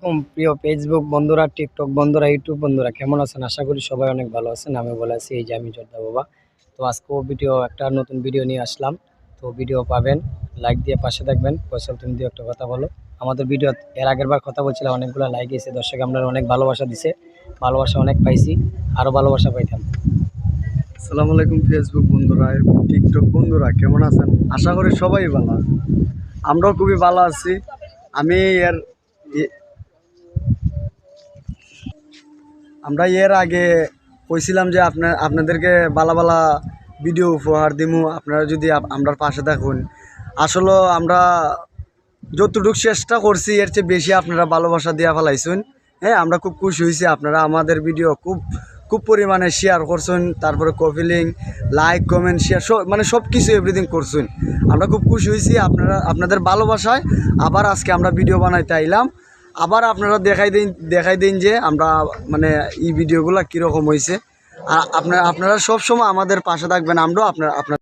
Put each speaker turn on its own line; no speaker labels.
প্রিয় ফেসবুক বন্ধুরা, টিকটক বন্ধুরা, ইউটিউব বন্ধুরা কেমন আছেন? আশা করি সবাই অনেক ভালো আছেন। আমি ভালো আছি। এই যে আমি জর্দা বাবা। তো আজকেও একটা নতুন ভিডিও নিয়ে আসলাম। তো ভিডিও পাবেন, লাইক দিয়ে পাশে থাকবেন। ফয়সাল, তুমি দিয়ে একটা কথা বলো। আমাদের ভিডিও এর আগের বার কথা বলছিলাম, অনেকগুলো লাইক এসে, দর্শক আমরা অনেক ভালোবাসা দিছে, ভালোবাসা অনেক পাইছি, আরো ভালোবাসা পাইতাম।
আসসালামু আলাইকুম ফেসবুক বন্ধুরা এবং টিকটক বন্ধুরা, কেমন আছেন? আশা করি সবাই ভালো আছেন। আমরাও খুবই ভালো আছি। আমি এর এ- আমরা এর আগে কইছিলাম যে আপনাদেরকে বালা বালা ভিডিও উপহার দিমু, আপনারা যদি আমরার পাশে থাকুন। আসলে আমরা যতটুকু চেষ্টা করছি এর চেয়ে বেশি আপনারা ভালোবাসা দিয়া ফেলাইছেন। হ্যাঁ, আমরা খুব খুশি হয়েছি। আপনারা আমাদের ভিডিও খুব খুব পরিমাণে শেয়ার করছেন, তারপরে কপিলিং, লাইক, কমেন্ট, শেয়ার সব কিছু এভরিথিং করছেন। আমরা খুব খুশি হয়েছি আপনাদের ভালোবাসায়। আবার আজকে আমরা ভিডিও বানাইতে আইলাম। আবার আপনারা দেখাই দিন যে আমরা এই ভিডিওগুলো কীরকম হয়েছে। আর আপনারা সবসময় আমাদের পাশে থাকবেন। আমরাও আপনার